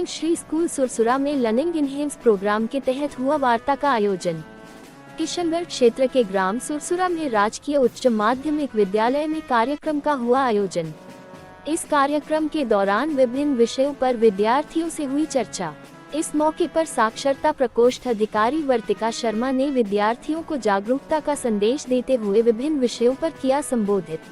PM Shri school सुरसुरा में learning enhance programme के तहत हुआ वार्ता का आयोजन। किशनगढ़ क्षेत्र के ग्राम सुरसुरा में राजकीय उच्च माध्यमिक विद्यालय में कार्यक्रम का हुआ आयोजन। इस कार्यक्रम के दौरान विभिन्न विषयों पर विद्यार्थियों से हुई चर्चा। इस मौके पर साक्षरता प्रकोष्ठ अधिकारी वर्तिका शर्मा ने विद्यार्थियों को जागरूकता का संदेश देते हुए विभिन्न विषयों पर किया संबोधित।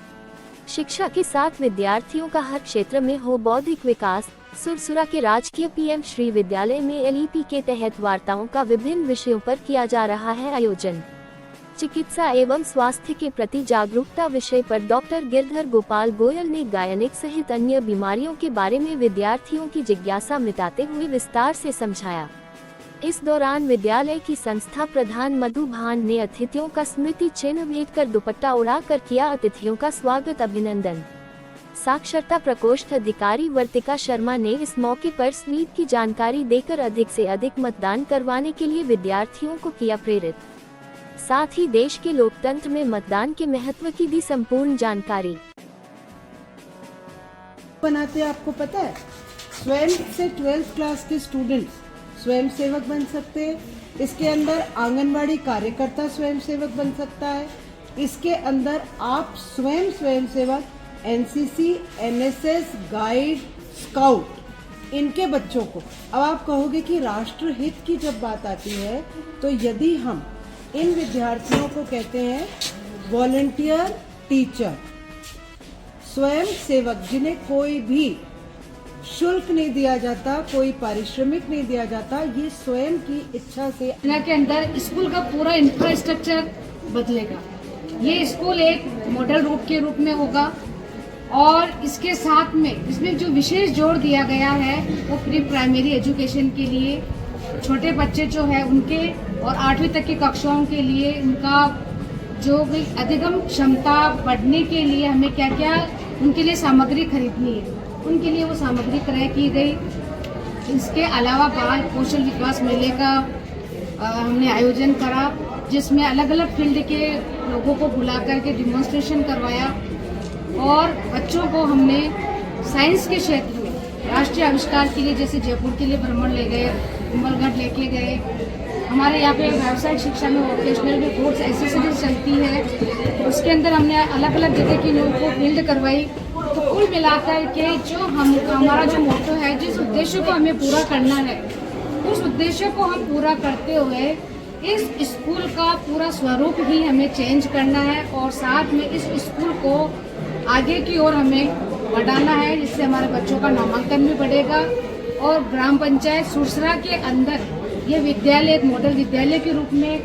शिक्षा के साथ विद्यार्थियों का हर क्षेत्र में हो बौद्धिक विकास। सुरसुरा के राजकीय पीएम श्री विद्यालय में एलईपी के तहत वार्ताओं का विभिन्न विषयों पर किया जा रहा है आयोजन। चिकित्सा एवं स्वास्थ्य के प्रति जागरूकता विषय पर डॉक्टर गिरधर गोपाल गोयल ने गायनिक सहित अन्य बीमारियों के बारे में विद्यार्थियों की जिज्ञासा मिटाते हुए विस्तार से समझाया। इस दौरान विद्यालय की संस्था प्रधान मधु भान ने अतिथियों का स्मृति चिन्ह भेंट कर दुपट्टा उड़ाकर किया अतिथियों का स्वागत अभिनंदन। साक्षरता प्रकोष्ठ अधिकारी वर्तिका शर्मा ने इस मौके पर स्वीप की जानकारी देकर अधिक से अधिक मतदान करवाने के लिए विद्यार्थियों को किया प्रेरित। साथ ही देश के लोकतंत्र में मतदान के महत्व की दी संपूर्ण जानकारी। बनाते आपको पता है, स्वयं से 12th क्लास के स्टूडेंट्स स्वयं सेवक बन सकते हैं। इसके अंदर आंगनवाड़ी कार्यकर्ता स्वयं सेवक बन सकता है। इसके अंदर आप स्वयं सेवक एनसीसी, एनएसएस, गाइड, स्काउट, इनके बच्चों को। अब आप कहोगे कि राष्ट्र हित की जब बात आती है तो यदि हम इन विद्यार्थियों को कहते हैं वॉलंटियर टीचर, स्वयं सेवक, जिन्हें कोई भी शुल्क नहीं दिया जाता, कोई पारिश्रमिक नहीं दिया जाता, ये स्वयं की इच्छा से के अंदर स्कूल का पूरा इंफ्रास्ट्रक्चर बदलेगा। ये स्कूल एक मॉडल रूप के रूप में होगा और इसके साथ में इसमें जो विशेष जोर दिया गया है वो प्री प्राइमरी एजुकेशन के लिए छोटे बच्चे जो है उनके और 8वीं तक की कक्षाओं के लिए उनका जो भी अधिगम क्षमता बढ़ने के लिए हमें क्या क्या उनके लिए सामग्री खरीदनी है, उनके लिए वो सामग्री क्रय की गई। इसके अलावा बाल कौशल विकास मेले का हमने आयोजन करा, जिसमें अलग अलग फील्ड के लोगों को बुला करके डिमॉन्स्ट्रेशन करवाया और बच्चों को हमने साइंस के क्षेत्र में राष्ट्रीय आविष्कार के लिए जैसे जयपुर के लिए भ्रमण ले गए, उमरगढ़ लेके गए। हमारे यहाँ पे व्यावसायिक शिक्षा में वोकेशनल में कोर्स एसेसरीज चलती है, उसके अंदर हमने अलग अलग जगह के लोगों को फील्ड करवाई। तो कुल मिलाकर के जो हमारा जो मोटो है, जिस उद्देश्य को हमें पूरा करना है, उस उद्देश्य को हम पूरा करते हुए इस स्कूल का पूरा स्वरूप ही हमें चेंज करना है और साथ में इस स्कूल को आगे की ओर हमें बढ़ाना है, जिससे हमारे बच्चों का नामांकन भी बढ़ेगा और ग्राम पंचायत सुरसुरा के अंदर ये विद्यालय एक मॉडल विद्यालय के रूप में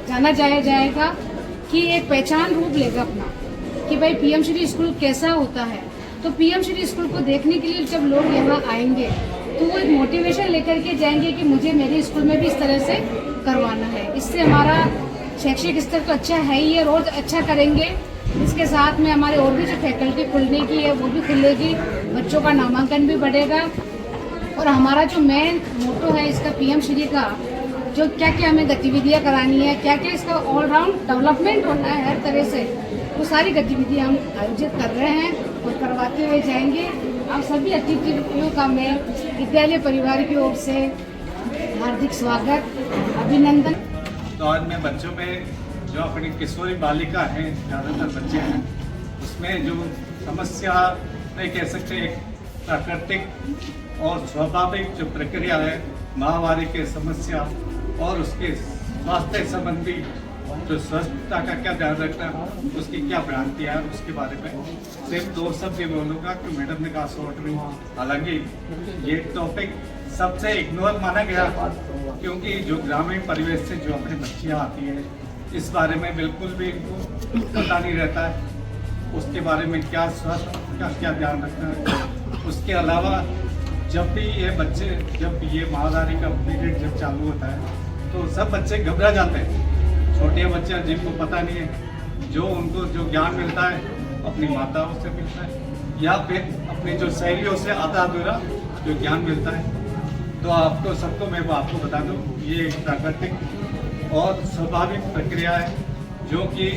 जाना जाएगा कि एक पहचान रूप लेगा अपना कि भाई पीएम श्री स्कूल कैसा होता है। तो पीएम श्री स्कूल को देखने के लिए जब लोग यहाँ आएंगे तो वो एक मोटिवेशन लेकर के जाएंगे कि मुझे मेरे स्कूल में भी इस तरह से करवाना है। इससे हमारा शैक्षिक स्तर तो अच्छा है ही है, रोज अच्छा करेंगे। इसके साथ में हमारे और भी जो फैकल्टी खुलने की है वो भी खुलेगी, बच्चों का नामांकन भी बढ़ेगा और हमारा जो मेन मोटो है इसका पीएम श्री का, जो क्या क्या हमें गतिविधियां करानी है, क्या क्या इसका ऑलराउंड डेवलपमेंट होना है हर तरह से, वो सारी गतिविधियां हम आयोजित कर रहे हैं और करवाते हुए जाएंगे। आप सभी अतिथियों का मैं विद्यालय परिवार की ओर से हार्दिक स्वागत अभिनंदन। तो आज मैं बच्चों में जो अपनी किशोरी बालिका हैं, ज़्यादातर बच्चे हैं, उसमें जो समस्या नहीं कह सकते, एक प्राकृतिक और स्वाभाविक जो प्रक्रिया है, महामारी के समस्या और उसके स्वास्थ्य संबंधी जो स्वच्छता का क्या ध्यान रखना है, उसकी क्या भ्रांतियाँ है, उसके बारे में सिर्फ 2 शब्द ही बोलूँगा कि मैडम ने कहा शॉर्ट में। हालांकि ये टॉपिक सबसे इग्नोर माना गया क्योंकि जो ग्रामीण परिवेश से जो अपनी बच्चियाँ आती है इस बारे में बिल्कुल भी पता नहीं रहता है, उसके बारे में क्या स्वास्थ्य का क्या ध्यान रखना है। उसके अलावा जब भी ये बच्चे, जब ये महामारी का पीरियड जब चालू होता है तो सब बच्चे घबरा जाते हैं। छोटे बच्चे जिनको पता नहीं है, जो उनको जो ज्ञान मिलता है अपनी माताओं से मिलता है या फिर अपनी जो सहेलियों से आधा अधूरा जो ज्ञान मिलता है। तो आपको सबको मैं आपको बता दूं, ये एक प्राकृतिक और स्वाभाविक प्रक्रिया है जो कि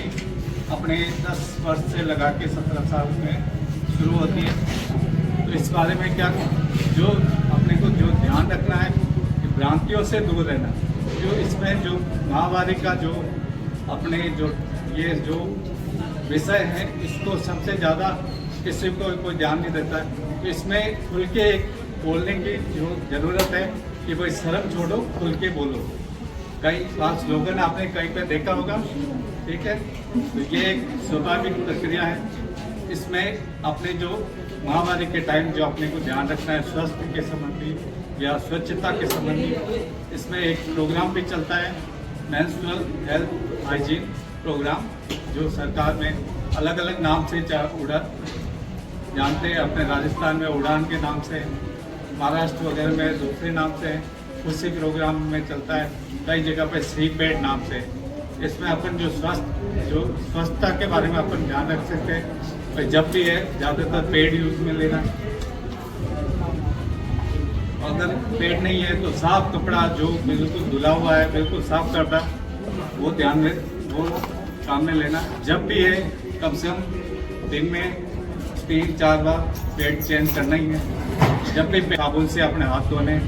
अपने 10 वर्ष से लगा के 17 साल में शुरू होती है। तो इस बारे में क्या जो ध्यान रखना है कि भ्रांतियों से दूर रहना। जो इसमें जो महामारी का जो अपने जो ये जो विषय है, इसको सबसे ज़्यादा किसी को कोई ध्यान नहीं देता है। तो इसमें खुल के बोलने की जो ज़रूरत है कि भाई शर्म छोड़ो, खुल के बोलो। कई बार स्लोगन आपने कहीं पे देखा होगा, ठीक है। तो ये एक स्वाभाविक प्रक्रिया है। इसमें अपने जो महामारी के टाइम जो अपने को ध्यान रखना है स्वास्थ्य के संबंधी या स्वच्छता के संबंधी, इसमें एक प्रोग्राम भी चलता है, मेंस्ट्रुअल हेल्थ हाइजीन प्रोग्राम, जो सरकार में अलग अलग नाम से जानते हैं। अपने राजस्थान में उड़ान के नाम से, महाराष्ट्र वगैरह में दूसरे नाम से, उसी प्रोग्राम में चलता है। कई जगह पे सी पेड नाम से। इसमें अपन जो स्वच्छता के बारे में अपन ध्यान रख सकते हैं। तो जब भी है ज़्यादातर पेड यूज में लेना। अगर पेड नहीं है तो साफ कपड़ा जो बिल्कुल धुला हुआ है, बिल्कुल साफ कपड़ा, वो ध्यान में वो सामने लेना। जब भी है कम से कम दिन में 3-4 बार पेड चेंज करना ही है। जब भी साबुन से अपने हाथ धोने,